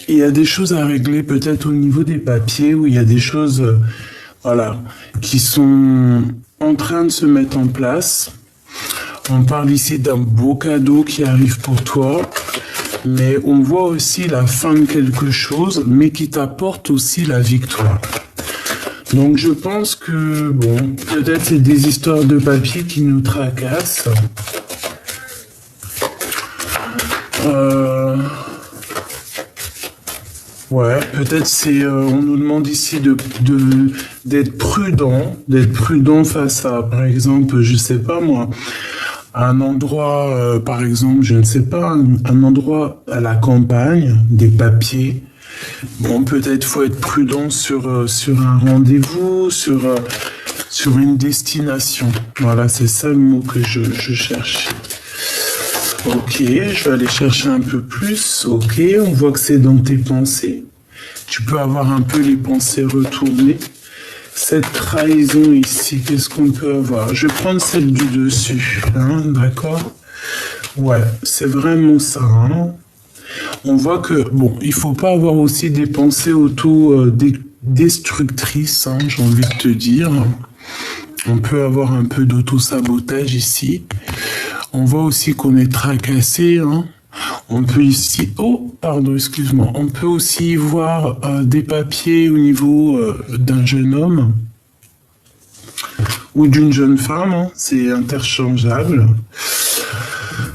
Il y a des choses à régler peut-être au niveau des papiers, où il y a des choses voilà, qui sont en train de se mettre en place. On parle ici d'un beau cadeau qui arrive pour toi, mais on voit aussi la fin de quelque chose, mais qui t'apporte aussi la victoire. Donc je pense que, bon, peut-être c'est des histoires de papier qui nous tracassent. Ouais, peut-être c'est, on nous demande ici d'être prudent face à, par exemple, je sais pas moi, un endroit, par exemple, je ne sais pas, un endroit à la campagne, des papiers. Bon, peut-être faut être prudent sur un rendez-vous, sur une destination. Voilà, c'est ça le mot que je cherche. Ok, je vais aller chercher un peu plus. Ok, on voit que c'est dans tes pensées. Tu peux avoir un peu les pensées retournées. Cette trahison ici, qu'est-ce qu'on peut avoir? Je vais prendre celle du dessus, hein, d'accord? Ouais, c'est vraiment ça, hein. On voit que, bon, il faut pas avoir aussi des pensées destructrices, hein, j'ai envie de te dire. On peut avoir un peu d'auto-sabotage ici. On voit aussi qu'on est tracassé, hein. On peut ici, oh, pardon, excuse-moi. On peut aussi voir des papiers au niveau d'un jeune homme ou d'une jeune femme, hein. C'est interchangeable.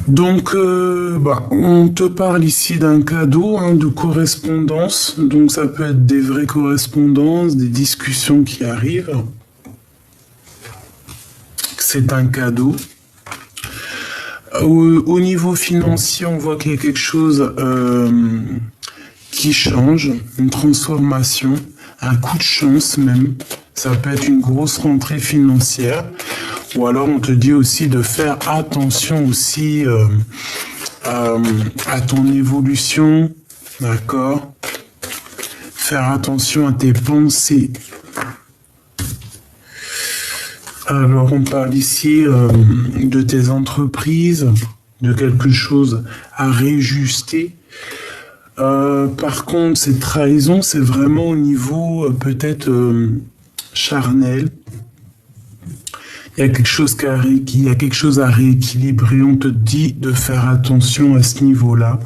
Donc, on te parle ici d'un cadeau, hein, de correspondance. Donc, ça peut être des vraies correspondances, des discussions qui arrivent. C'est un cadeau. Au niveau financier, on voit qu'il y a quelque chose qui change, une transformation, un coup de chance même. Ça peut être une grosse rentrée financière. Ou alors on te dit aussi de faire attention aussi à ton évolution, d'accord? Faire attention à tes pensées. Alors on parle ici de tes entreprises, de quelque chose à réajuster. Par contre, cette trahison, c'est vraiment au niveau peut-être charnel. Il y a quelque chose à rééquilibrer. On te dit de faire attention à ce niveau-là.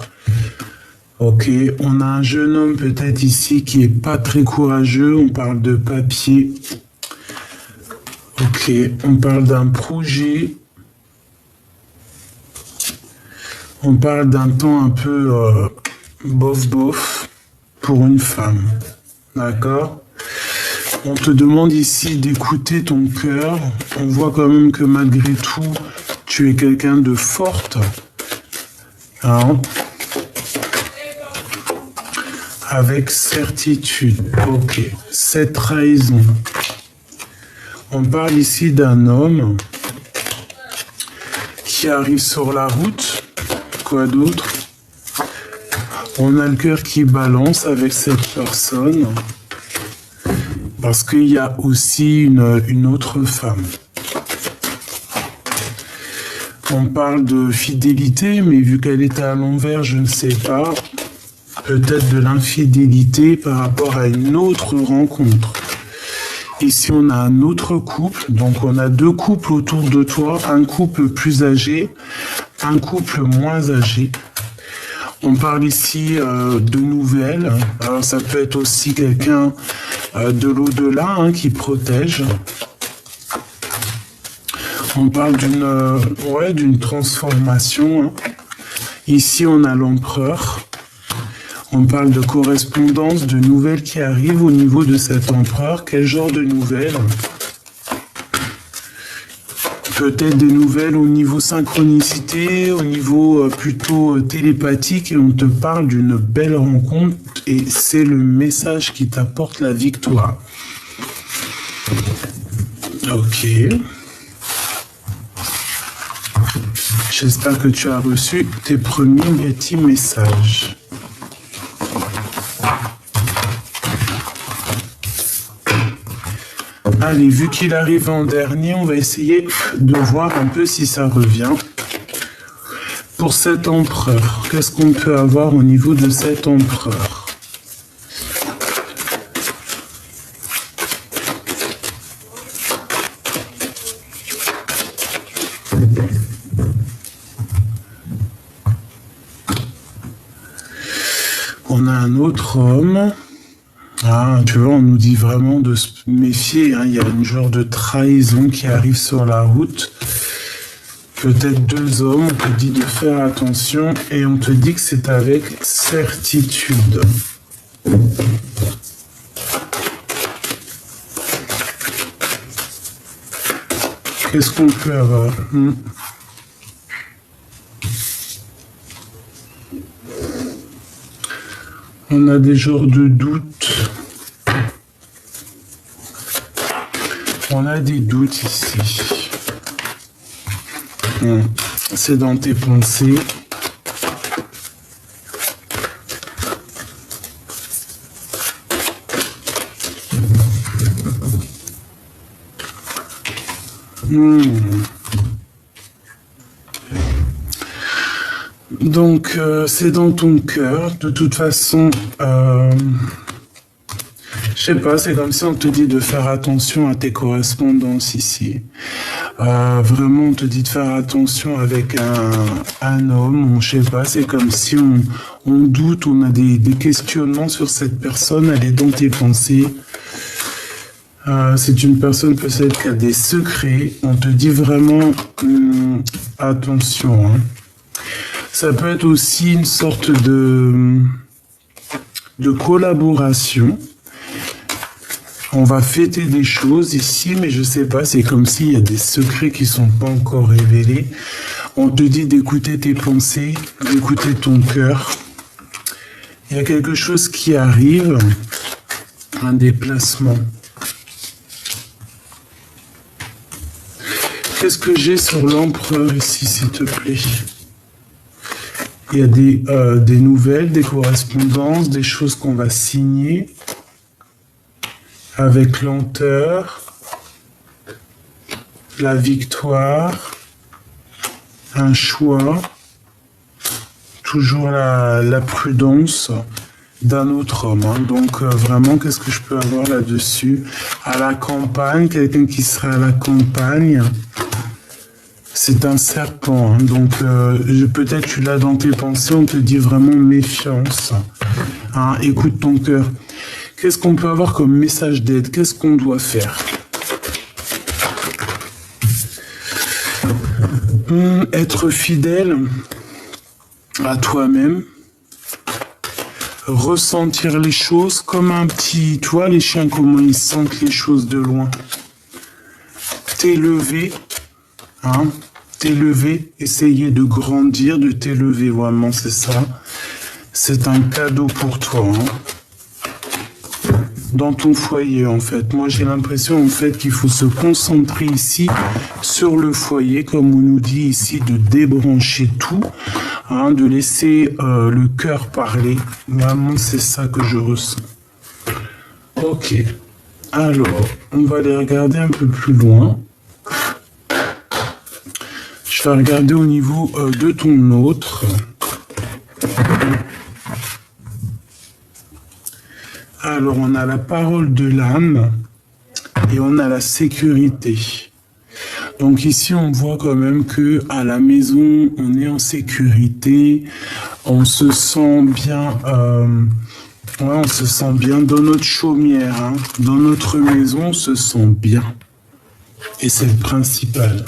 Ok, on a un jeune homme peut-être ici qui est pas très courageux. On parle de papier. Ok, on parle d'un projet. On parle d'un temps un peu bof pour une femme. D'accord? On te demande ici d'écouter ton cœur. On voit quand même que malgré tout, tu es quelqu'un de forte. Hein? Avec certitude. Ok. Cette trahison. On parle ici d'un homme qui arrive sur la route. Quoi d'autre? On a le cœur qui balance avec cette personne. Parce qu'il y a aussi une autre femme. On parle de fidélité, mais vu qu'elle était à l'envers, je ne sais pas. Peut-être de l'infidélité par rapport à une autre rencontre. Ici, on a un autre couple. Donc, on a deux couples autour de toi. Un couple plus âgé, un couple moins âgé. On parle ici de nouvelles. Alors, ça peut être aussi quelqu'un de l'au-delà, hein, qui protège. On parle d'une transformation, hein. Ici, on a l'empereur. On parle de correspondance, de nouvelles qui arrivent au niveau de cet empereur. Quel genre de nouvelles? Peut-être des nouvelles au niveau synchronicité, au niveau plutôt télépathique, et on te parle d'une belle rencontre, et c'est le message qui t'apporte la victoire. Ok. J'espère que tu as reçu tes premiers petits messages. Allez, vu qu'il arrive en dernier, on va essayer de voir un peu si ça revient. pour cet empereur, qu'est-ce qu'on peut avoir au niveau de cet empereur? On a un autre homme. Ah, tu vois, on nous dit vraiment de se méfier. Hein. Il y a une genre de trahison qui arrive sur la route. Peut-être deux hommes, on te dit de faire attention et on te dit que c'est avec certitude. Qu'est-ce qu'on peut avoir? On a des genres de doutes. On a des doutes ici. C'est dans tes pensées. Donc, c'est dans ton cœur. De toute façon, je sais pas, c'est comme si on te dit de faire attention à tes correspondances ici. Vraiment, on te dit de faire attention avec un homme. Je sais pas, c'est comme si on doute, on a des questionnements sur cette personne. Elle est dans tes pensées. C'est une personne peut-être qui a des secrets. On te dit vraiment attention. Hein. Ça peut être aussi une sorte de collaboration. On va fêter des choses ici, mais je sais pas, c'est comme s'il y a des secrets qui sont pas encore révélés. On te dit d'écouter tes pensées, d'écouter ton cœur. Il y a quelque chose qui arrive, un déplacement. Qu'est-ce que j'ai sur l'empereur ici, s'il te plaît? Il y a des nouvelles, des correspondances, des choses qu'on va signer avec lenteur, la victoire, un choix, toujours la prudence d'un autre homme. Hein. Donc vraiment, qu'est-ce que je peux avoir là-dessus? À la campagne, quelqu'un qui serait à la campagne. C'est un serpent, hein. Donc peut-être tu l'as dans tes pensées, on te dit vraiment méfiance. Hein. Écoute ton cœur. Qu'est-ce qu'on peut avoir comme message d'aide? Qu'est-ce qu'on doit faire? Être fidèle à toi-même. Ressentir les choses comme un petit... Tu vois les chiens, comment ils sentent les choses de loin. T'élever. Hein? T'élever, essayer de grandir, de t'élever, vraiment, c'est ça. C'est un cadeau pour toi. Hein? Dans ton foyer, en fait. Moi, j'ai l'impression, en fait, qu'il faut se concentrer ici sur le foyer, comme on nous dit ici, de débrancher tout, hein, de laisser le cœur parler. Vraiment, c'est ça que je ressens. Ok. Alors, on va aller regarder un peu plus loin. Je vais regarder au niveau de ton autre. Alors, on a la parole de l'âme et on a la sécurité. Donc ici, on voit quand même que à la maison, on est en sécurité, on se sent bien, on se sent bien dans notre chaumière, hein. Dans notre maison, on se sent bien. Et c'est le principal.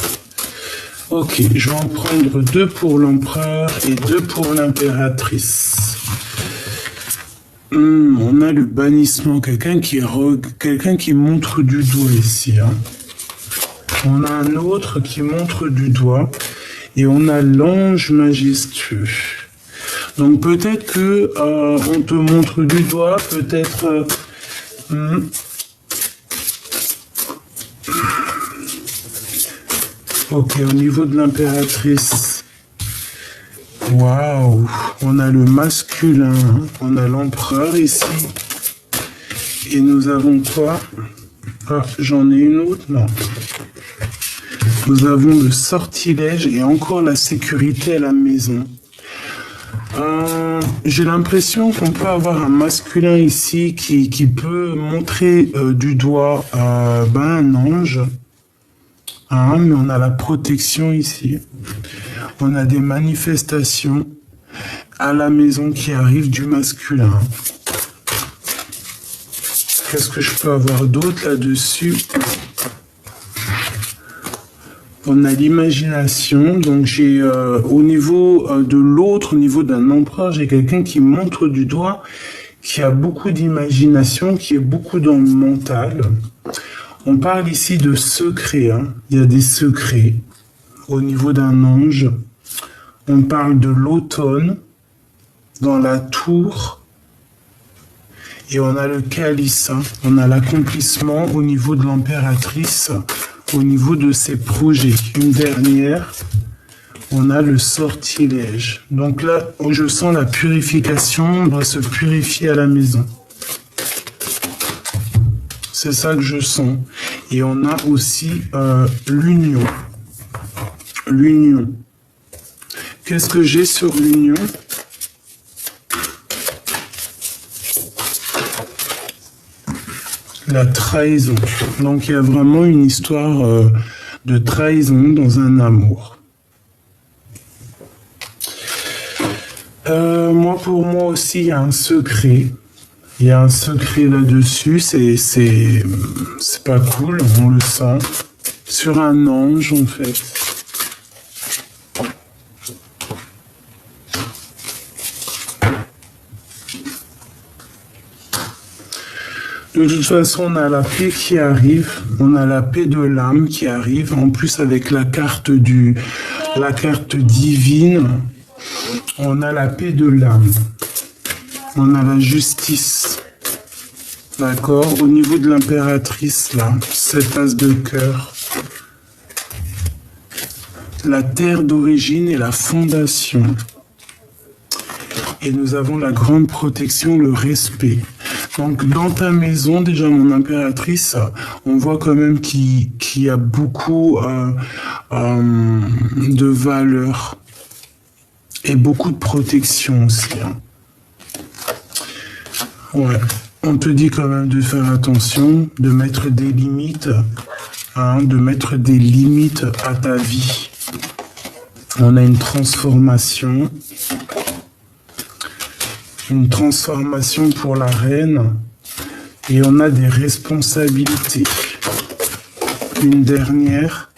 Ok, je vais en prendre 2 pour l'empereur et 2 pour l'impératrice. On a le bannissement, quelqu'un qui montre du doigt ici. Hein. On a un autre qui montre du doigt et on a l'ange majestueux. Donc peut-être que on te montre du doigt, peut-être... Ok, au niveau de l'impératrice, waouh, on a le masculin, on a l'empereur ici, et nous avons quoi? Ah, j'en ai une autre, non. nous avons le sortilège et encore la sécurité à la maison. J'ai l'impression qu'on peut avoir un masculin ici qui peut montrer du doigt un ange, hein, mais on a la protection ici. On a des manifestations à la maison qui arrivent du masculin. Qu'est-ce que je peux avoir d'autre là-dessus? On a l'imagination, donc j'ai au niveau de l'autre, au niveau d'un empereur, j'ai quelqu'un qui montre du doigt, qui a beaucoup d'imagination, qui est beaucoup dans le mental. On parle ici de secrets, hein. Il y a des secrets au niveau d'un ange. On parle de l'automne dans la tour. Et on a le calice, hein. On a l'accomplissement au niveau de l'impératrice, au niveau de ses projets. Une dernière, on a le sortilège. Donc là, je sens la purification, on doit se purifier à la maison. C'est ça que je sens. Et on a aussi l'union. L'union. Qu'est-ce que j'ai sur l'union ? La trahison. Donc il y a vraiment une histoire de trahison dans un amour. Pour moi aussi, il y a un secret. Il y a un secret là-dessus. C'est pas cool, on le sent. Sur un ange, en fait. De toute façon, on a la paix qui arrive, on a la paix de l'âme qui arrive, en plus avec la carte divine, on a la paix de l'âme, on a la justice, d'accord? Au niveau de l'impératrice, là, cette as de cœur, la terre d'origine et la fondation. Et nous avons la grande protection, le respect. Donc, dans ta maison, déjà, mon impératrice, on voit quand même qu'il y a beaucoup de valeurs et beaucoup de protection aussi. Hein. Ouais. On te dit quand même de faire attention, de mettre des limites, hein, de mettre des limites à ta vie. On a une transformation pour la reine et on a des responsabilités. Une dernière,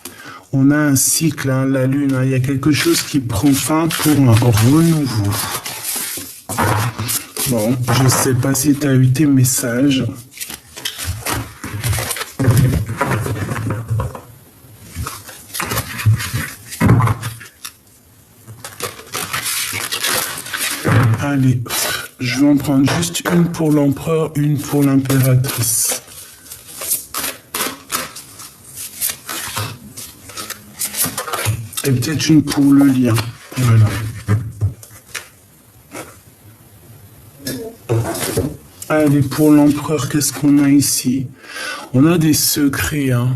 on a un cycle, hein, la lune, hein, il y a quelque chose qui prend fin pour un renouveau. Bon, je sais pas si tu as eu tes messages. Allez, je vais en prendre juste une pour l'empereur, une pour l'impératrice. Et peut-être une pour le lien. Voilà. Allez, pour l'empereur, qu'est-ce qu'on a ici? On a des secrets, hein.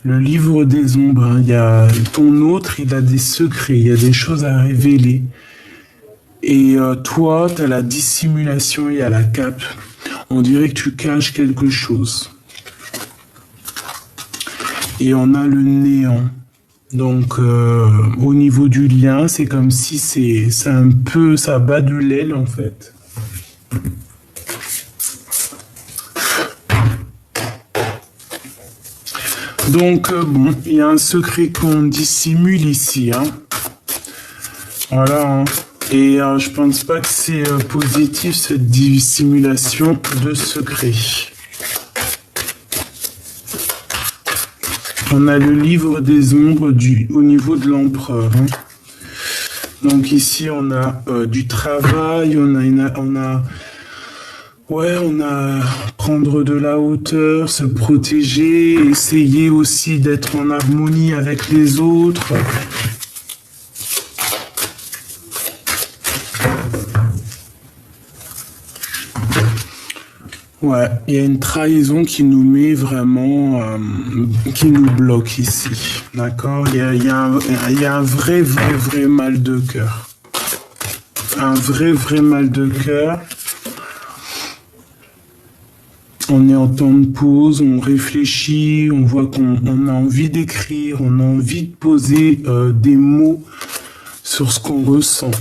Le livre des ombres, hein. Il y a ton autre, il a des secrets, il y a des choses à révéler. Et toi, tu as la dissimulation et à la cape. On dirait que tu caches quelque chose. Et on a le néant. Donc, au niveau du lien, c'est comme si c'est un peu, ça bat de l'aile en fait. Donc, bon, il y a un secret qu'on dissimule ici. Hein. Voilà, hein. Et je pense pas que c'est positif cette dissimulation de secret. On a le livre des ombres au niveau de l'empereur. Hein. Donc ici on a du travail, on a prendre de la hauteur, se protéger, essayer aussi d'être en harmonie avec les autres. Ouais, il y a une trahison qui nous met vraiment, qui nous bloque ici. D'accord? Il y a un vrai mal de cœur. Un vrai mal de cœur. On est en temps de pause, on réfléchit, on voit qu'on a envie d'écrire, on a envie de poser des mots sur ce qu'on ressent.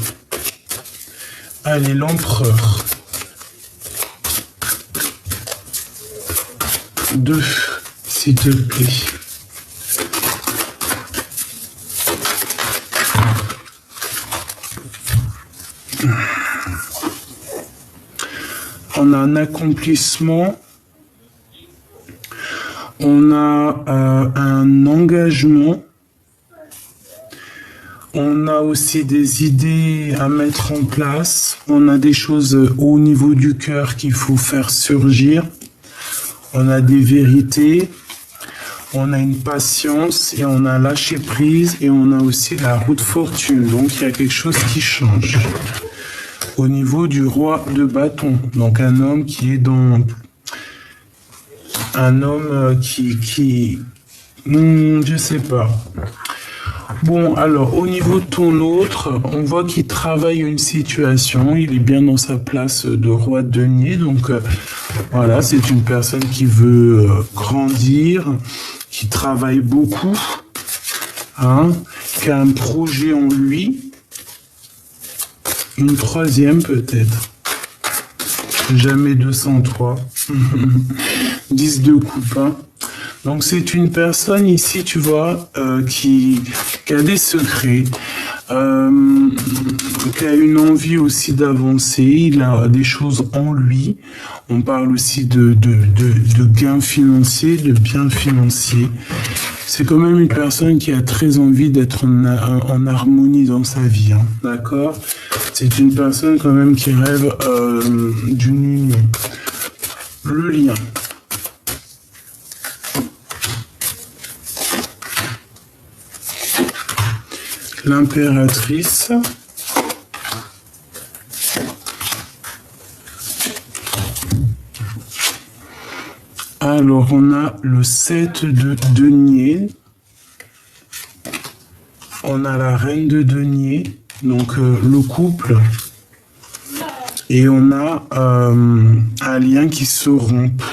Allez, l'empereur. 2, s'il te plaît. On a un accomplissement. On a un engagement. On a aussi des idées à mettre en place. On a des choses au niveau du cœur qu'il faut faire surgir. On a des vérités. On a une patience et on a lâché prise et on a aussi la roue de fortune. Donc il y a quelque chose qui change. Au niveau du roi de bâton. Donc un homme qui est dans... Un homme je sais pas. Bon, alors, au niveau de ton autre, on voit qu'il travaille une situation, il est bien dans sa place de roi de denier, donc voilà, c'est une personne qui veut grandir, qui travaille beaucoup, hein, qui a un projet en lui, une troisième peut-être, jamais 203, 10 de coupe, hein. Donc c'est une personne ici, tu vois, qui a des secrets, qui a une envie aussi d'avancer, il a des choses en lui. On parle aussi de gains financiers, de biens financiers. C'est quand même une personne qui a très envie d'être en harmonie dans sa vie, hein, d'accord? C'est une personne quand même qui rêve d'une union. Le lien. L'impératrice. Alors, on a le 7 de denier. On a la reine de denier, donc le couple. Et on a un lien qui se rompt.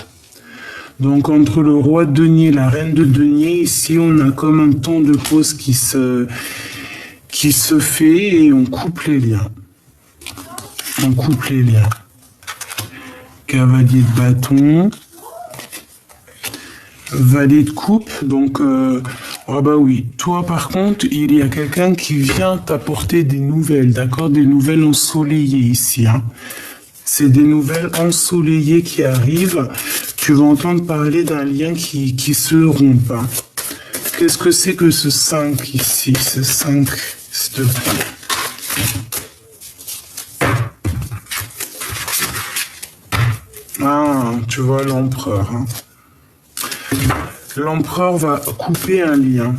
Donc, entre le roi de denier et la reine de denier, ici, on a comme un temps de pause qui se fait et on coupe les liens. On coupe les liens. Cavalier de bâton. Valet de coupe. Donc, ah bah oui. Toi, par contre, il y a quelqu'un qui vient t'apporter des nouvelles, d'accord? Des nouvelles ensoleillées ici, hein. C'est des nouvelles ensoleillées qui arrivent. Tu vas entendre parler d'un lien qui se rompt, hein. Qu'est-ce que c'est que ce 5 ici? Ce 5, s'il te plaît. Ah, tu vois l'empereur, hein. L'empereur va couper un lien.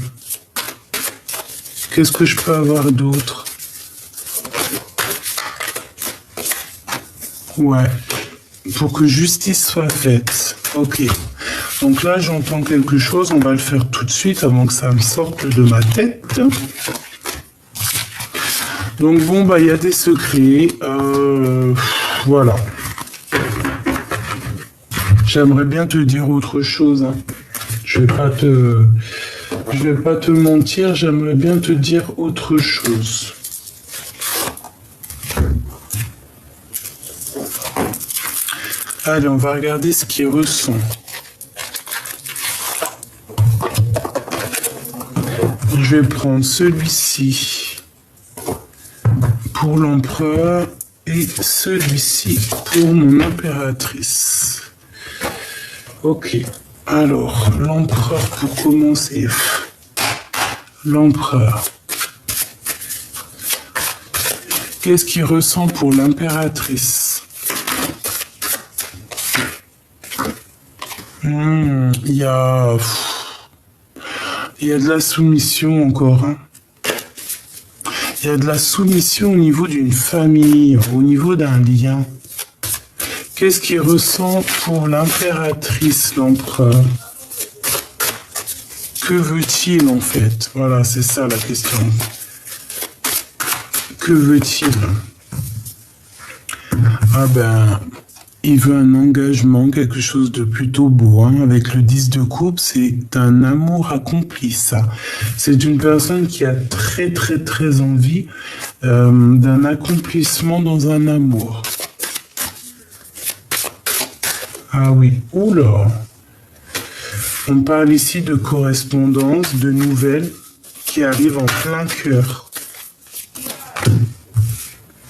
Qu'est-ce que je peux avoir d'autre? Ouais. Pour que justice soit faite. Ok. Donc là, j'entends quelque chose. On va le faire tout de suite avant que ça me sorte de ma tête. Donc bon, bah il y a des secrets. Voilà. J'aimerais bien te dire autre chose, hein. Je vais pas te mentir, j'aimerais bien te dire autre chose. Allez, on va regarder ce qu'il ressent. Je vais prendre celui-ci pour l'empereur et celui-ci pour mon impératrice. Ok. Alors, l'empereur pour commencer. L'empereur. Qu'est-ce qu'il ressent pour l'impératrice? Il y a de la soumission encore, hein. Il y a de la soumission au niveau d'une famille, au niveau d'un lien. Qu'est-ce qu'il ressent pour l'impératrice, l'empereur? Que veut-il en fait? Voilà, c'est ça la question. Que veut-il? Ah ben, il veut un engagement, quelque chose de plutôt beau. Hein. Avec le 10 de coupe, c'est un amour accompli, ça. C'est une personne qui a très très très envie d'un accomplissement dans un amour. Ah oui, oula. On parle ici de correspondance, de nouvelles qui arrivent en plein cœur.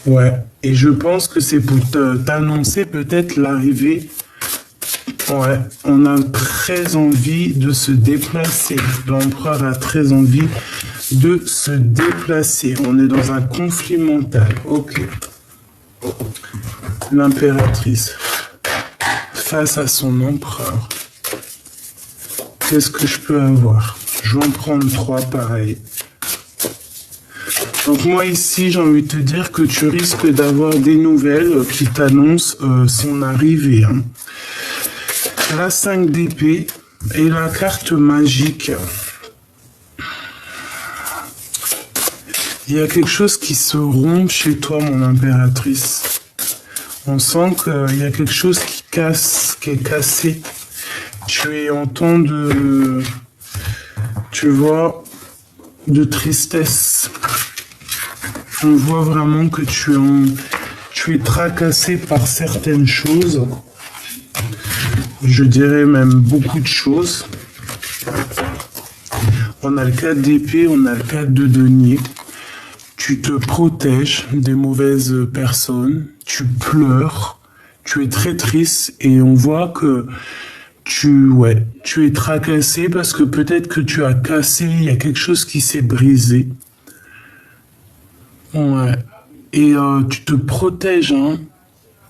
Ouais, et je pense que c'est pour t'annoncer peut-être l'arrivée. Ouais, on a très envie de se déplacer. L'empereur a très envie de se déplacer. On est dans un conflit mental. Ok. L'impératrice face à son empereur. Qu'est-ce que je peux avoir? Je vais en prendre 3 pareils. Donc moi ici, j'ai envie de te dire que tu risques d'avoir des nouvelles qui t'annoncent son arrivée. Hein. La 5 d'épée et la carte magique. Il y a quelque chose qui se rompt chez toi, mon impératrice. On sent qu'il y a quelque chose qui casse, qui est cassé. Tu es en temps de... Tu vois, de tristesse. On voit vraiment que tu es tracassé par certaines choses. Je dirais même beaucoup de choses. On a le 4 d'épée, on a le 4 de denier. Tu te protèges des mauvaises personnes. Tu pleures. Tu es très triste et on voit que tu es tracassé parce que peut-être que tu as cassé, il y a quelque chose qui s'est brisé. Ouais. Et tu te protèges, hein.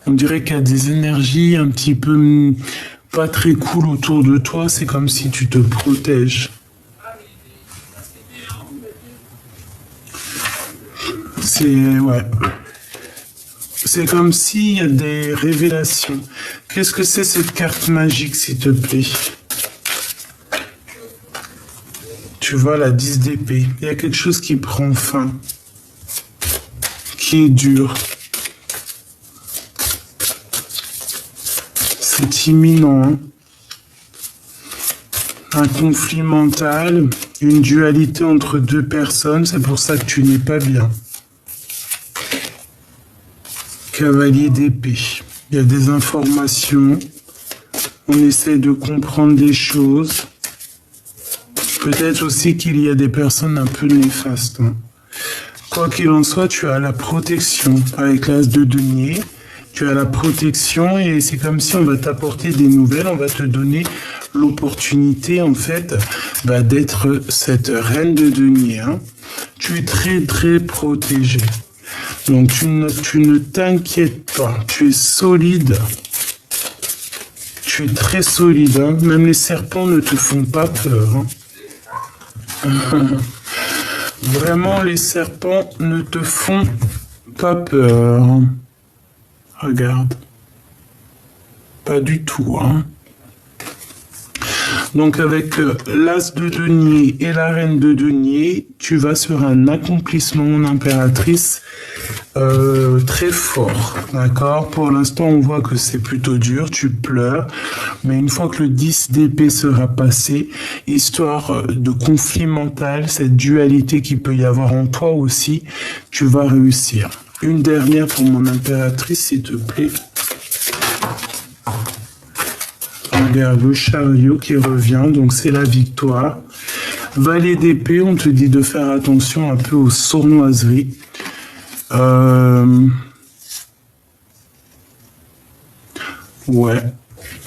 On dirait qu'il y a des énergies un petit peu pas très cool autour de toi. C'est comme si tu te protèges. Ouais. C'est comme s'il y a des révélations. Qu'est-ce que c'est cette carte magique, s'il te plaît? Tu vois la 10 d'épée. Il y a quelque chose qui prend fin. Qui est dur. C'est imminent. Hein. Un conflit mental, une dualité entre 2 personnes, c'est pour ça que tu n'es pas bien. Cavalier d'épée. Il y a des informations. On essaie de comprendre des choses. Peut-être aussi qu'il y a des personnes un peu néfastes. Hein. Quoi qu'il en soit, tu as la protection. Avec l'as de denier, tu as la protection et c'est comme si on va t'apporter des nouvelles, on va te donner l'opportunité en fait d'être cette reine de denier. Hein. Tu es très très protégé. Donc tu ne t'inquiètes pas, tu es solide. Tu es très solide. Hein. Même les serpents ne te font pas peur. Hein. Vraiment, les serpents ne te font pas peur. Regarde. Pas du tout, hein. Donc avec l'as de denier et la reine de denier, tu vas sur un accomplissement, mon impératrice, très fort, d'accord? Pour l'instant, on voit que c'est plutôt dur, tu pleures, mais une fois que le 10 d'épée sera passé, histoire de conflit mental, cette dualité qu'il peut y avoir en toi aussi, tu vas réussir. Une dernière pour mon impératrice, s'il te plaît. Regarde le chariot qui revient, donc c'est la victoire. Valet d'épée, on te dit de faire attention un peu aux sournoiseries. Ouais,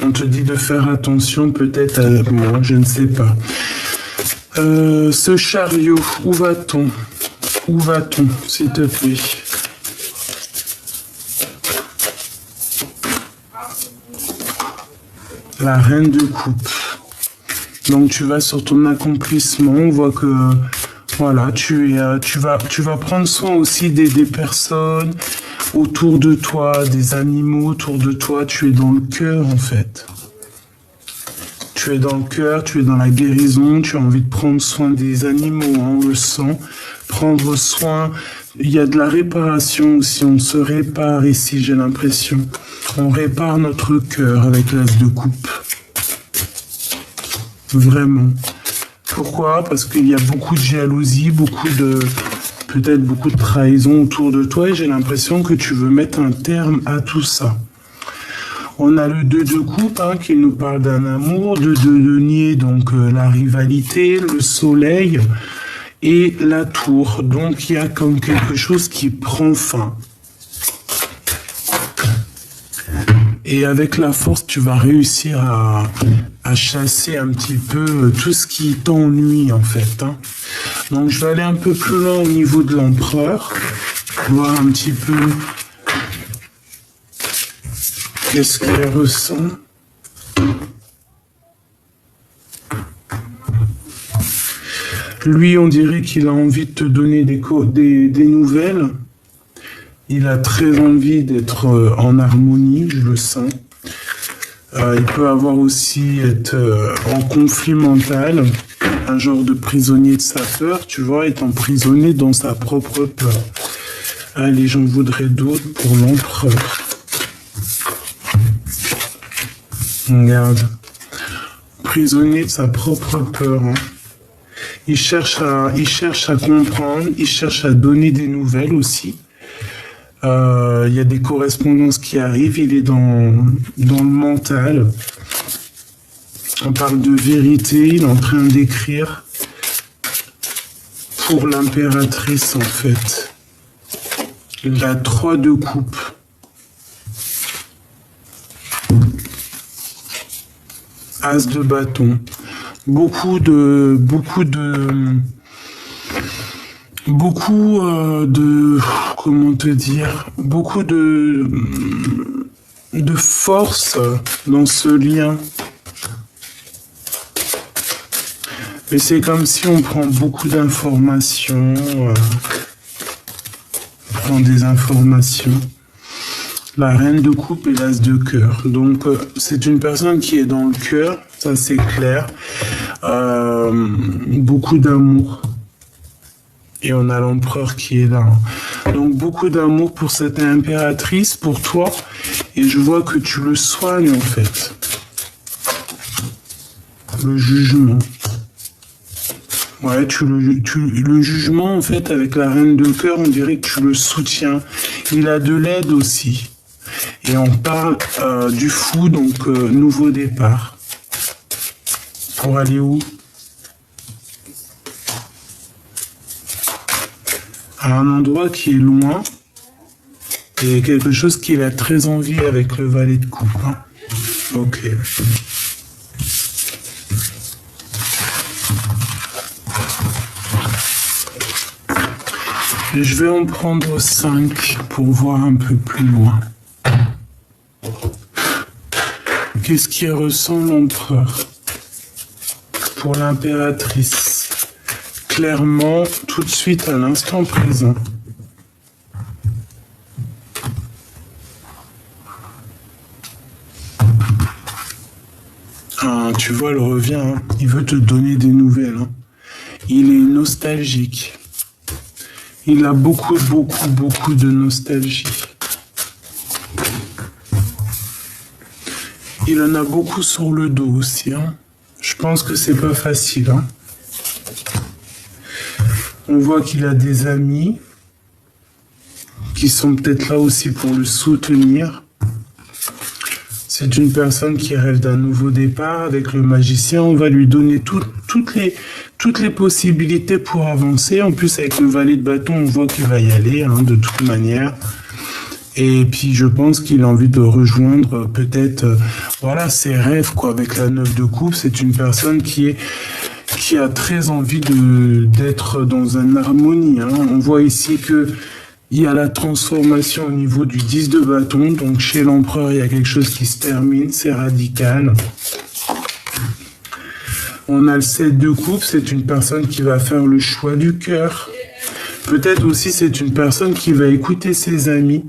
on te dit de faire attention peut-être à moi, je ne sais pas. Ce chariot, où va-t-on? Où va-t-on, s'il te plaît? La reine de coupe. Donc tu vas sur ton accomplissement, on voit que voilà, tu vas prendre soin aussi des personnes. autour de toi, des animaux autour de toi, tu es dans le cœur en fait. Tu es dans le cœur, tu es dans la guérison, tu as envie de prendre soin des animaux, hein, on le sent. Prendre soin, il y a de la réparation aussi, on se répare ici, j'ai l'impression. On répare notre cœur avec l'as de coupe. Vraiment. Pourquoi? Parce qu'il y a beaucoup de jalousie, peut-être beaucoup de trahison autour de toi et j'ai l'impression que tu veux mettre un terme à tout ça. On a le 2 de coupe hein, qui nous parle d'un amour, 2 de denier, donc la rivalité, le soleil et la tour. Donc il y a comme quelque chose qui prend fin. Et avec la force, tu vas réussir à chasser un petit peu tout ce qui t'ennuie en fait. Hein. Donc je vais aller un peu plus loin au niveau de l'empereur, voir un petit peu qu'est-ce qu'il ressent. Lui, on dirait qu'il a envie de te donner des nouvelles. Il a très envie d'être en harmonie, je le sens. Il peut avoir aussi être en conflit mental, un genre de prisonnier de sa peur, tu vois, être emprisonné dans sa propre peur. Allez, j'en voudrais d'autres pour l'empereur. Regarde. Prisonnier de sa propre peur. Hein. Il cherche à comprendre, il cherche à donner des nouvelles aussi. Il y a des correspondances qui arrivent, il est dans le mental. On parle de vérité, il est en train d'écrire pour l'impératrice en fait. La 3 de coupe. As de bâton. Beaucoup de comment te dire, beaucoup de force dans ce lien. Et c'est comme si on prend beaucoup d'informations, on prend des informations. La reine de coupe et l'as de cœur. Donc, c'est une personne qui est dans le cœur, ça c'est clair. Beaucoup d'amour. Et on a l'empereur qui est là. Donc, beaucoup d'amour pour cette impératrice, pour toi. Et je vois que tu le soignes, en fait. Le jugement. Ouais, le jugement, en fait, avec la reine de cœur, on dirait que tu le soutiens. Il a de l'aide aussi. Et on parle du fou, donc nouveau départ. Pour aller où? À un endroit qui est loin. Et quelque chose qu'il a très envie avec le valet de coupe. Hein. Ok. Je vais en prendre 5 pour voir un peu plus loin. Qu'est-ce qui ressent l'empereur pour l'impératrice? Clairement, tout de suite à l'instant présent. Ah, tu vois, elle revient. Hein. Il veut te donner des nouvelles. Hein. Il est nostalgique. Il a beaucoup de nostalgie. Il en a beaucoup sur le dos aussi. Hein. Je pense que c'est pas facile. Hein. On voit qu'il a des amis qui sont peut-être là aussi pour le soutenir. C'est une personne qui rêve d'un nouveau départ avec le magicien. On va lui donner toutes les possibilités pour avancer. En plus, avec le valet de bâton, on voit qu'il va y aller, hein, de toute manière. Et puis, je pense qu'il a envie de rejoindre peut-être, voilà, ses rêves, quoi. Avec la 9 de coupe, c'est une personne qui a très envie d'être dans une harmonie. Hein. On voit ici que il y a la transformation au niveau du 10 de bâton. Donc, chez l'empereur, il y a quelque chose qui se termine. C'est radical. On a le 7 de coupe. C'est une personne qui va faire le choix du cœur. Peut-être aussi, c'est une personne qui va écouter ses amis.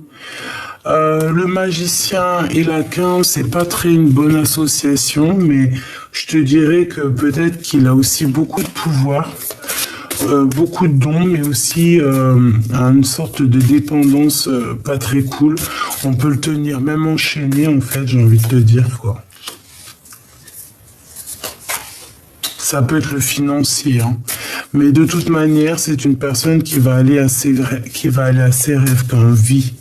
Le magicien et la quinze, c'est pas très une bonne association, mais je te dirais que peut-être qu'il a aussi beaucoup de pouvoir, beaucoup de dons, mais aussi une sorte de dépendance pas très cool. On peut le tenir même enchaîné, en fait, j'ai envie de te dire, quoi. Ça peut être le financier, hein. Mais de toute manière, c'est une personne qui va aller à ses rêves quand vie.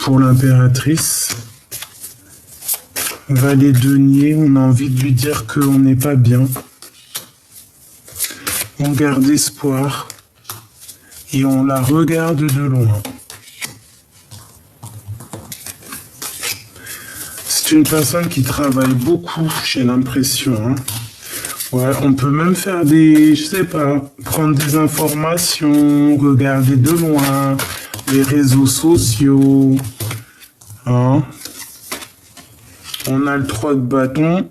Pour l'impératrice, Valet denier, on a envie de lui dire qu'on n'est pas bien. On garde espoir et on la regarde de loin. C'est une personne qui travaille beaucoup, j'ai l'impression, hein. Ouais, on peut même faire je sais pas, prendre des informations, regarder de loin, les réseaux sociaux, hein. On a le 3 de bâton,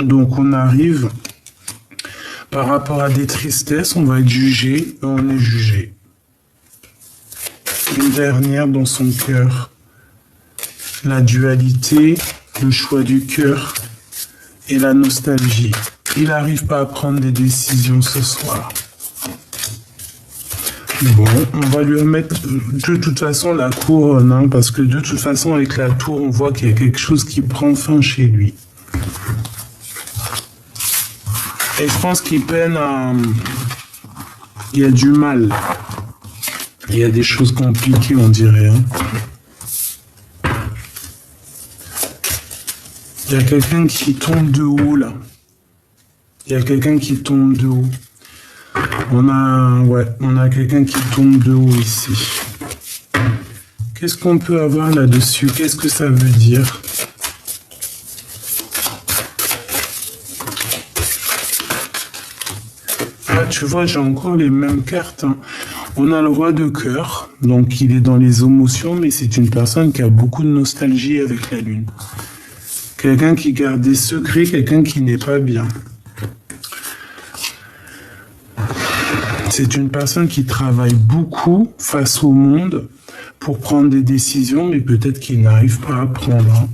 donc on arrive par rapport à des tristesses, on va être jugé, et on est jugé. Une dernière dans son cœur, la dualité, le choix du cœur et la nostalgie. Il n'arrive pas à prendre des décisions ce soir. Bon, on va lui remettre de toute façon la couronne, hein, parce que de toute façon avec la tour, on voit qu'il y a quelque chose qui prend fin chez lui. Et je pense qu'il peine à... Il y a du mal. Il y a des choses compliquées, on dirait, hein. Il y a quelqu'un qui tombe de haut, là. Il y a quelqu'un qui tombe de haut. On a quelqu'un qui tombe de haut ici. Qu'est-ce qu'on peut avoir là-dessus? Qu'est-ce que ça veut dire? Ah, tu vois, j'ai encore les mêmes cartes, hein. On a le roi de cœur, donc il est dans les émotions, mais c'est une personne qui a beaucoup de nostalgie avec la lune. Quelqu'un qui garde des secrets, quelqu'un qui n'est pas bien. C'est une personne qui travaille beaucoup face au monde pour prendre des décisions, mais peut-être qu'il n'arrive pas à prendre, hein.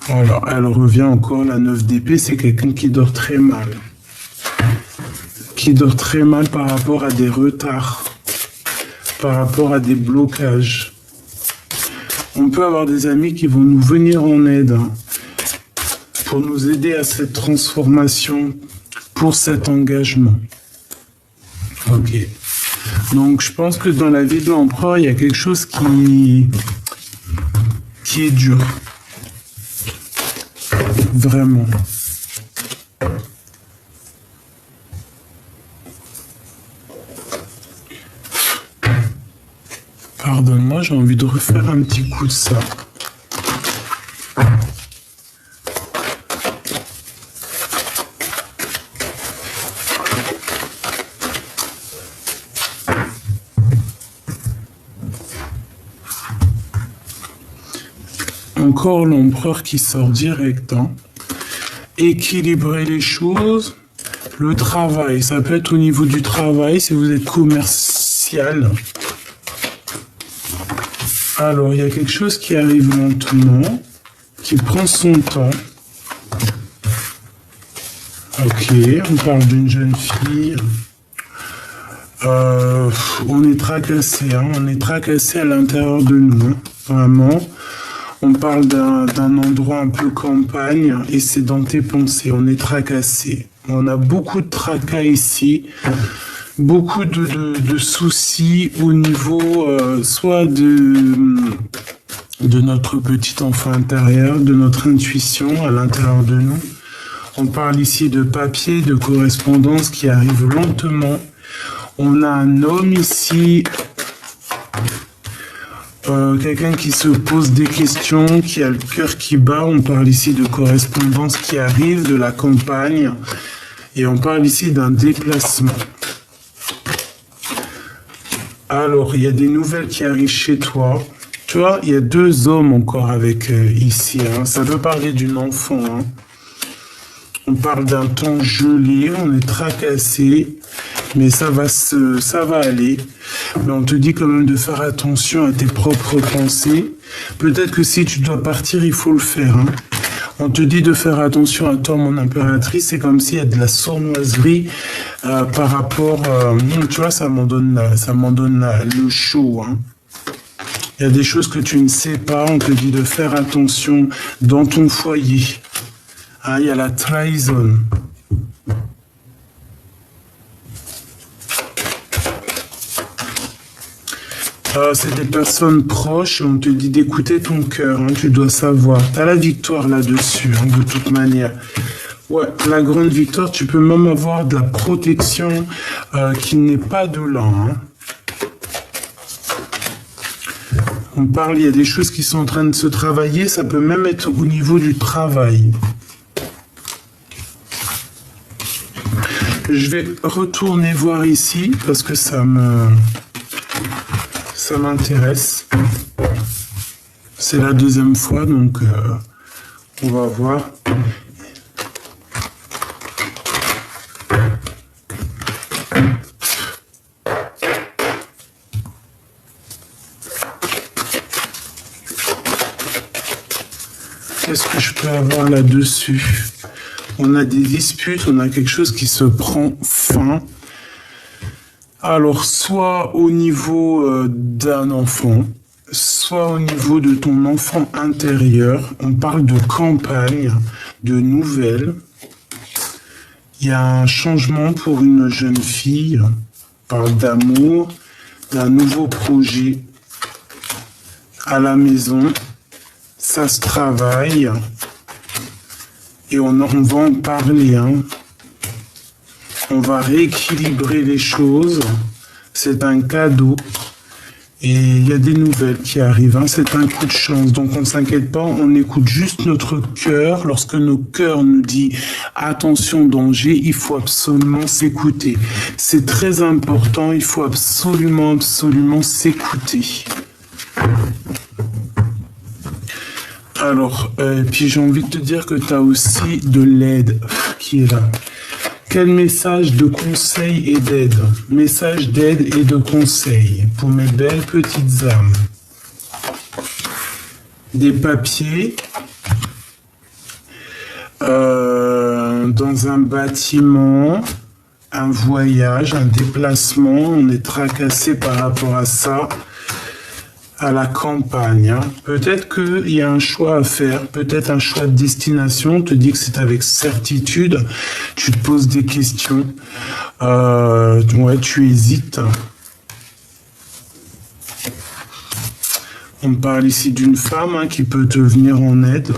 Voilà, elle revient encore, la 9 d'épée, c'est quelqu'un qui dort très mal. Qui dort très mal par rapport à des retards, par rapport à des blocages. On peut avoir des amis qui vont nous venir en aide, hein, pour nous aider à cette transformation, pour cet engagement. Ok. Donc, je pense que dans la vie de l'empereur, il y a quelque chose qui est dur. Vraiment. Pardonne-moi, j'ai envie de refaire un petit coup de ça. Encore l'empereur qui sort direct, hein. Équilibrer les choses. Le travail, ça peut être au niveau du travail, si vous êtes commercial. Alors, il y a quelque chose qui arrive lentement, qui prend son temps. Ok, on parle d'une jeune fille. On est tracassé, hein, on est tracassé à l'intérieur de nous, hein, vraiment. On parle d'un endroit un peu campagne et c'est dans tes pensées, on est tracassé. On a beaucoup de tracas ici, beaucoup de soucis au niveau soit de notre petit enfant intérieur, de notre intuition à l'intérieur de nous. On parle ici de papier, de correspondance qui arrive lentement. On a un homme ici... quelqu'un qui se pose des questions, qui a le cœur qui bat. On parle ici de correspondance qui arrive de la campagne et on parle ici d'un déplacement. Alors, il y a des nouvelles qui arrivent chez toi. Tu vois, il y a 2 hommes encore avec ici, hein. Ça veut parler d'une enfant, hein. On parle d'un temps gelé, on est tracassé Mais ça va aller. Mais on te dit quand même de faire attention à tes propres pensées. Peut-être que si tu dois partir, il faut le faire. Hein. On te dit de faire attention à toi, mon impératrice. C'est comme s'il y a de la sournoiserie par rapport... tu vois, ça m'en donne le chaud. Hein. Il y a des choses que tu ne sais pas. On te dit de faire attention dans ton foyer. Ah, il y a la trahison. C'est des personnes proches, on te dit d'écouter ton cœur, hein, tu dois savoir. Tu as la victoire là-dessus, hein, de toute manière. Ouais, la grande victoire, tu peux même avoir de la protection qui n'est pas de là. Hein. On parle, il y a des choses qui sont en train de se travailler, ça peut même être au niveau du travail. Je vais retourner voir ici, parce que ça m'intéresse. C'est la deuxième fois, donc on va voir. Qu'est-ce que je peux avoir là-dessus? On a des disputes, on a quelque chose qui se prend fin. Alors, soit au niveau d'un enfant, soit au niveau de ton enfant intérieur. On parle de campagne, de nouvelles. Il y a un changement pour une jeune fille. On parle d'amour, d'un nouveau projet à la maison. Ça se travaille. Et on va en parler, hein. On va rééquilibrer les choses. C'est un cadeau. Et il y a des nouvelles qui arrivent. Hein. C'est un coup de chance. Donc on ne s'inquiète pas. On écoute juste notre cœur. Lorsque nos cœurs nous disent attention, danger, il faut absolument s'écouter. C'est très important. Il faut absolument s'écouter. Alors, puis j'ai envie de te dire que tu as aussi de l'aide qui est là. Quel message de conseil et d'aide? Message d'aide et de conseil pour mes belles petites âmes. Des papiers dans un bâtiment, un voyage, un déplacement. On est tracassé par rapport à ça. À la campagne. Hein. Peut-être qu'il y a un choix à faire, peut-être un choix de destination. On te dit que c'est avec certitude. Tu te poses des questions. Ouais, tu hésites. On parle ici d'une femme hein, qui peut te venir en aide.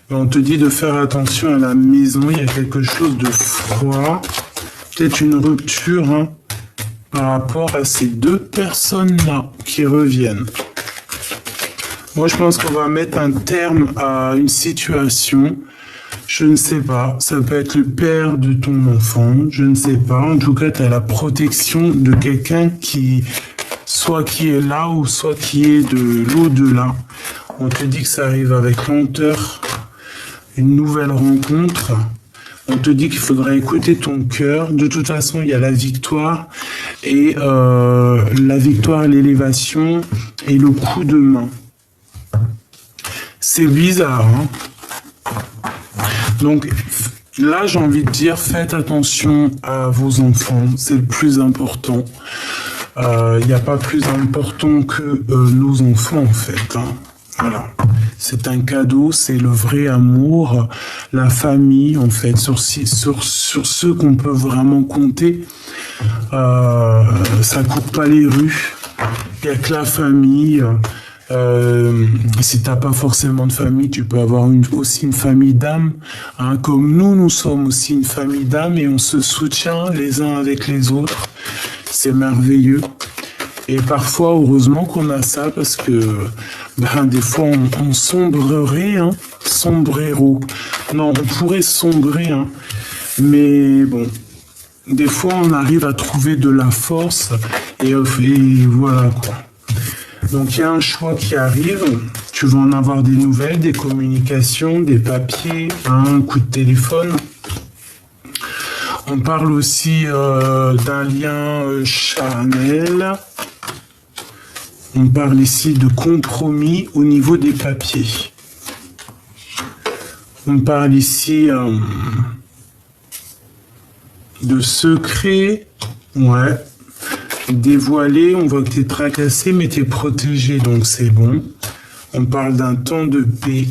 Mais on te dit de faire attention à la maison. Il y a quelque chose de froid. Peut-être une rupture. Hein. Par rapport à ces deux personnes-là qui reviennent. Moi, je pense qu'on va mettre un terme à une situation. Je ne sais pas. Ça peut être le père de ton enfant. Je ne sais pas. En tout cas, tu as la protection de quelqu'un qui, soit qui est là ou soit qui est de l'au-delà. On te dit que ça arrive avec lenteur. Une nouvelle rencontre. On te dit qu'il faudra écouter ton cœur. De toute façon, il y a la victoire et l'élévation et le coup de main. C'est bizarre, hein? Donc là, j'ai envie de dire, faites attention à vos enfants. C'est le plus important. Il n'y a pas plus important que nos enfants, en fait. Hein. Voilà. C'est un cadeau, c'est le vrai amour, la famille, en fait, sur ceux qu'on peut vraiment compter. Ça coupe pas les rues. Il n'y a que la famille. Si t'as pas forcément de famille, tu peux avoir aussi une famille d'âmes. Hein, comme nous sommes aussi une famille d'âmes et on se soutient les uns avec les autres. C'est merveilleux. Et parfois, heureusement qu'on a ça, parce que des fois, on sombrerait, hein, sombrero. Non, on pourrait sombrer, hein, mais bon, des fois, on arrive à trouver de la force, et voilà, quoi. Donc, il y a un choix qui arrive, tu vas en avoir des nouvelles, des communications, des papiers, hein, un coup de téléphone. On parle aussi d'un lien charnel. On parle ici de compromis au niveau des papiers. On parle ici de secret. Ouais. Dévoilé, on voit que tu es tracassé, mais tu es protégé, donc c'est bon. On parle d'un temps de paix.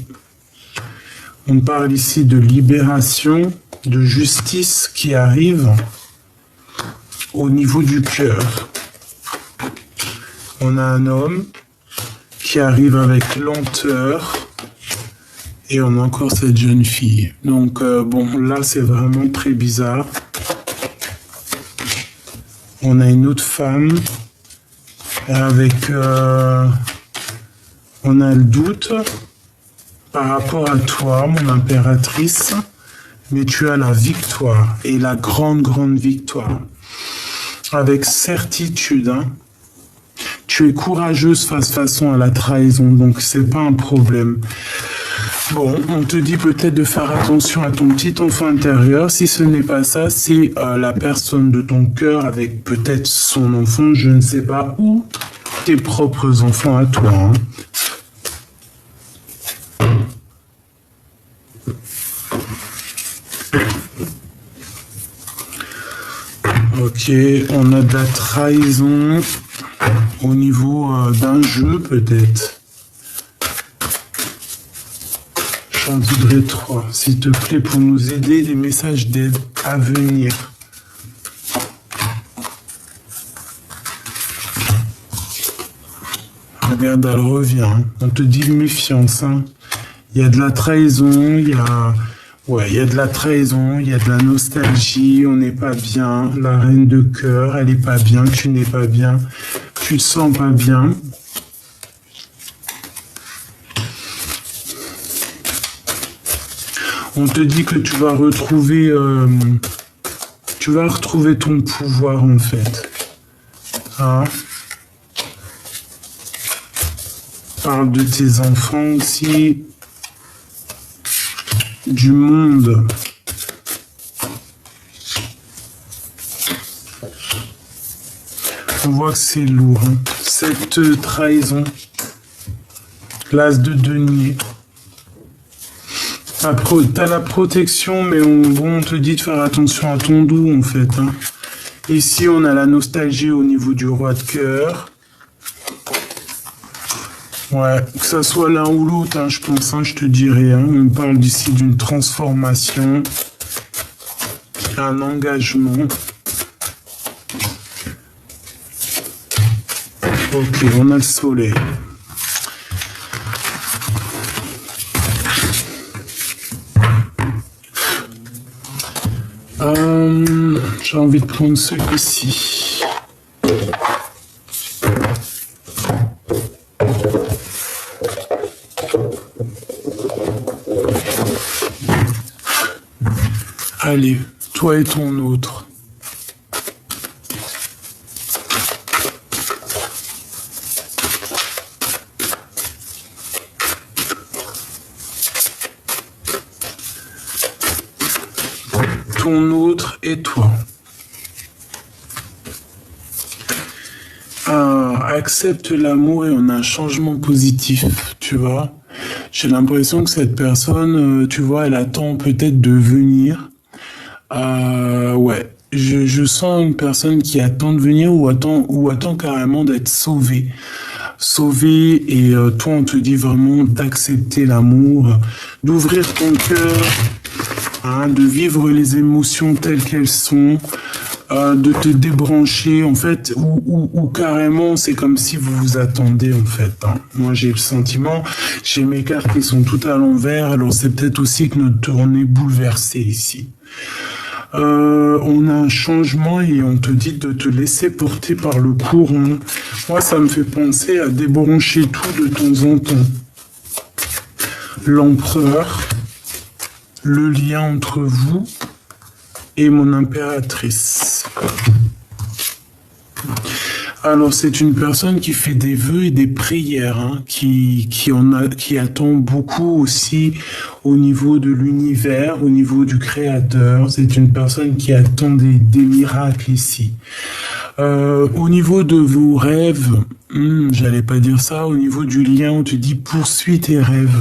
On parle ici de libération, de justice qui arrive au niveau du cœur. On a un homme qui arrive avec lenteur et on a encore cette jeune fille. Donc bon, là c'est vraiment très bizarre. On a une autre femme avec... on a le doute par rapport à toi, mon impératrice, mais tu as la victoire et la grande victoire. Avec certitude, hein. Tu es courageuse façon à la trahison, donc c'est pas un problème. Bon, on te dit peut-être de faire attention à ton petit enfant intérieur. Si ce n'est pas ça, c'est la personne de ton cœur avec peut-être son enfant, je ne sais pas, ou tes propres enfants à toi. Hein. Ok, on a de la trahison au niveau d'un jeu peut-être. J'en voudrais 3, s'il te plaît, pour nous aider, les messages d'aide à venir. Regarde, elle revient. Hein. On te dit méfiance. Hein. Il y a de la trahison, il y a... Ouais, il y a de la trahison, il y a de la nostalgie, on n'est pas bien. La reine de cœur, elle n'est pas bien, tu n'es pas bien. Tu te sens pas bien. On te dit que tu vas retrouver ton pouvoir en fait. Hein? Parle de tes enfants aussi, du monde. On voit que c'est lourd. Hein? Cette trahison. L'as de denier. T'as la protection, mais on te dit de faire attention à ton dos, en fait. Hein. Ici, on a la nostalgie au niveau du roi de cœur. Ouais, que ça soit l'un ou l'autre, hein, je pense, hein, je te dirais. Hein. On parle d'ici d'une transformation, un engagement. Ok, on a le soleil. J'ai envie de prendre celui-ci. Allez, toi et ton autre. Ton autre et toi. Accepte l'amour et on a un changement positif, tu vois. J'ai l'impression que cette personne, tu vois, elle attend peut-être de venir. Ouais, je sens une personne qui attend de venir ou attend carrément d'être sauvée. Sauvée et toi, on te dit vraiment d'accepter l'amour, d'ouvrir ton cœur, hein, de vivre les émotions telles qu'elles sont. De te débrancher en fait ou carrément c'est comme si vous vous attendez en fait. Hein. Moi j'ai le sentiment, j'ai mes cartes qui sont toutes à l'envers, alors c'est peut-être aussi que notre tournée est bouleversée ici. On a un changement et on te dit de te laisser porter par le courant. Moi ça me fait penser à débrancher tout de temps en temps. L'empereur, le lien entre vous et mon impératrice. Alors, c'est une personne qui fait des vœux et des prières, hein, qui attend beaucoup aussi au niveau de l'univers, au niveau du Créateur. C'est une personne qui attend des miracles ici. Au niveau de vos rêves, j'allais pas dire ça, au niveau du lien, on te dit poursuis tes rêves.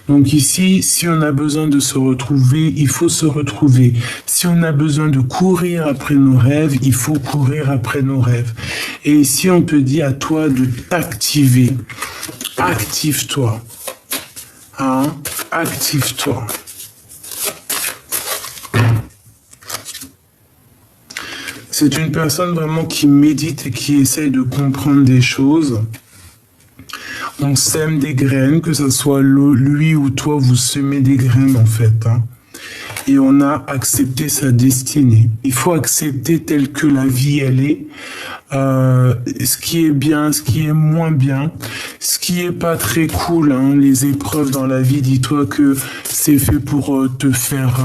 Donc ici, si on a besoin de se retrouver, il faut se retrouver. Si on a besoin de courir après nos rêves, il faut courir après nos rêves. Et ici, on te dit à toi de t'activer. Active-toi. Hein? Active-toi. C'est une personne vraiment qui médite et qui essaye de comprendre des choses. On sème des graines, que ce soit lui ou toi, vous semez des graines en fait. Hein. Et on a accepté sa destinée. Il faut accepter telle que la vie elle est. Ce qui est bien, ce qui est moins bien, ce qui est pas très cool, hein, les épreuves dans la vie, dis-toi que c'est fait pour te faire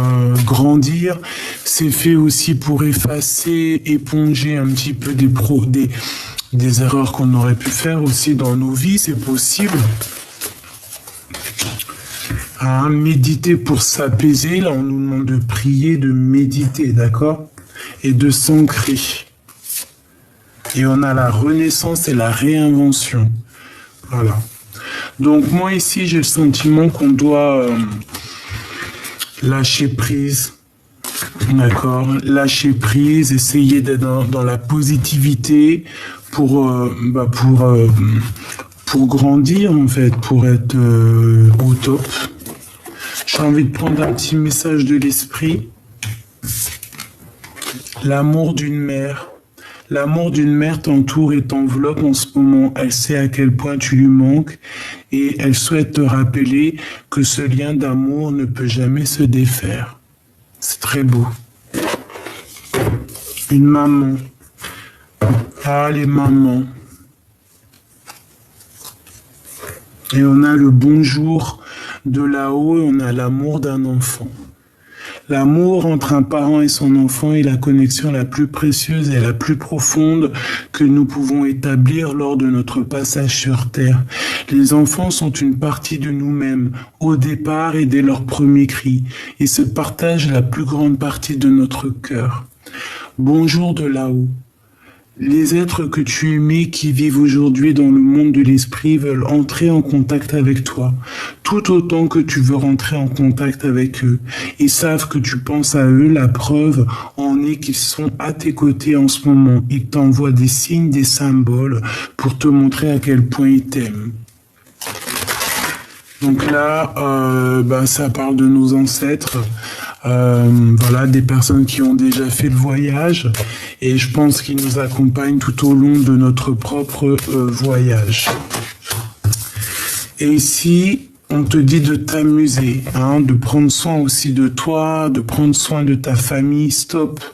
grandir, c'est fait aussi pour effacer, éponger un petit peu des erreurs qu'on aurait pu faire aussi dans nos vies, c'est possible. Hein, méditer pour s'apaiser, là on nous demande de prier, de méditer, d'accord? Et de s'ancrer. Et on a la renaissance et la réinvention. Voilà. Donc moi ici, j'ai le sentiment qu'on doit lâcher prise. D'accord? Lâcher prise, essayer d'être dans la positivité pour grandir en fait, pour être au top. J'ai envie de prendre un petit message de l'esprit. L'amour d'une mère. L'amour d'une mère t'entoure et t'enveloppe en ce moment. Elle sait à quel point tu lui manques et elle souhaite te rappeler que ce lien d'amour ne peut jamais se défaire. C'est très beau. Une maman. Ah, les mamans. Et on a le bonjour de là-haut et on a l'amour d'un enfant. L'amour entre un parent et son enfant est la connexion la plus précieuse et la plus profonde que nous pouvons établir lors de notre passage sur Terre. Les enfants sont une partie de nous-mêmes, au départ et dès leur premier cri, et se partagent la plus grande partie de notre cœur. Bonjour de là-haut. Les êtres que tu aimais qui vivent aujourd'hui dans le monde de l'esprit veulent entrer en contact avec toi, tout autant que tu veux rentrer en contact avec eux. Ils savent que tu penses à eux, la preuve en est qu'ils sont à tes côtés en ce moment. Ils t'envoient des signes, des symboles pour te montrer à quel point ils t'aiment. Donc là, ça parle de nos ancêtres. Voilà, des personnes qui ont déjà fait le voyage et je pense qu'ils nous accompagnent tout au long de notre propre voyage. Et ici, on te dit de t'amuser, hein, de prendre soin aussi de toi, de prendre soin de ta famille. Stop.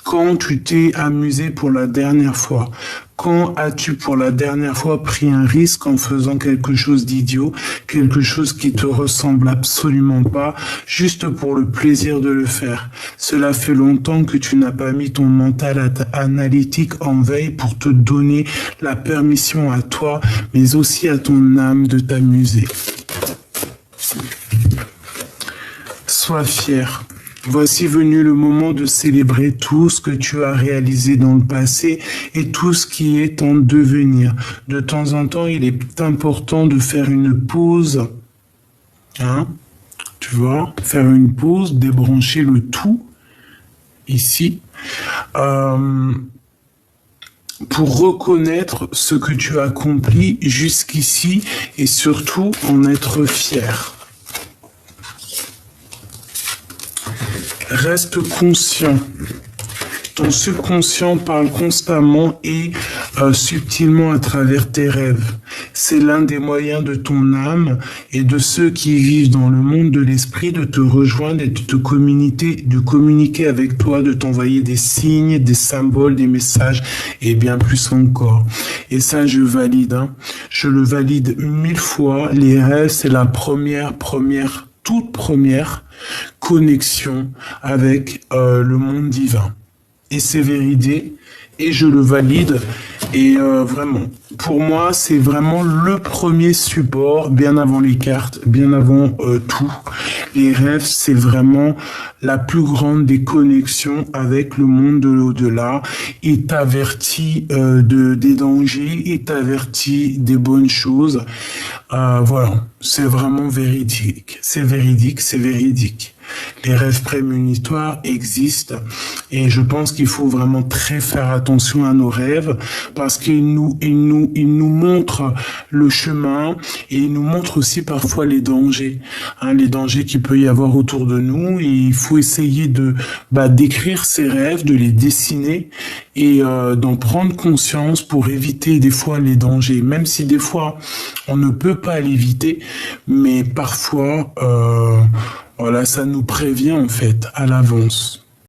Quand tu t'es amusé pour la dernière fois? Quand as-tu pour la dernière fois pris un risque en faisant quelque chose d'idiot, quelque chose qui te ressemble absolument pas, juste pour le plaisir de le faire? Cela fait longtemps que tu n'as pas mis ton mental analytique en veille pour te donner la permission à toi, mais aussi à ton âme de t'amuser. Sois fier. Voici venu le moment de célébrer tout ce que tu as réalisé dans le passé et tout ce qui est en devenir. De temps en temps, il est important de faire une pause. Hein? Tu vois? Faire une pause, débrancher le tout, ici, pour reconnaître ce que tu as accompli jusqu'ici et surtout en être fier. Reste conscient. Ton subconscient parle constamment et subtilement à travers tes rêves. C'est l'un des moyens de ton âme et de ceux qui vivent dans le monde de l'esprit de te rejoindre et de communiquer avec toi, de t'envoyer des signes, des symboles, des messages et bien plus encore. Et ça, je valide. Hein. Je le valide 1000 fois. Les rêves, c'est la toute première connexion avec le monde divin. Et c'est véridique, et je le valide. Et vraiment, pour moi, c'est vraiment le premier support, bien avant les cartes, bien avant tout. Les rêves, c'est vraiment la plus grande des connexions avec le monde de l'au-delà. Il t'avertit des dangers, il t'avertit des bonnes choses. Voilà, c'est vraiment véridique. C'est véridique, c'est véridique. Les rêves prémonitoires existent et je pense qu'il faut vraiment très faire attention à nos rêves parce qu'ils nous montrent le chemin et ils nous montrent aussi parfois les dangers, hein, les dangers qu'il peut y avoir autour de nous. Et il faut essayer d'écrire ces rêves, de les dessiner et d'en prendre conscience pour éviter des fois les dangers, même si des fois on ne peut pas l'éviter, mais parfois voilà, ça nous prévient en fait à l'avance.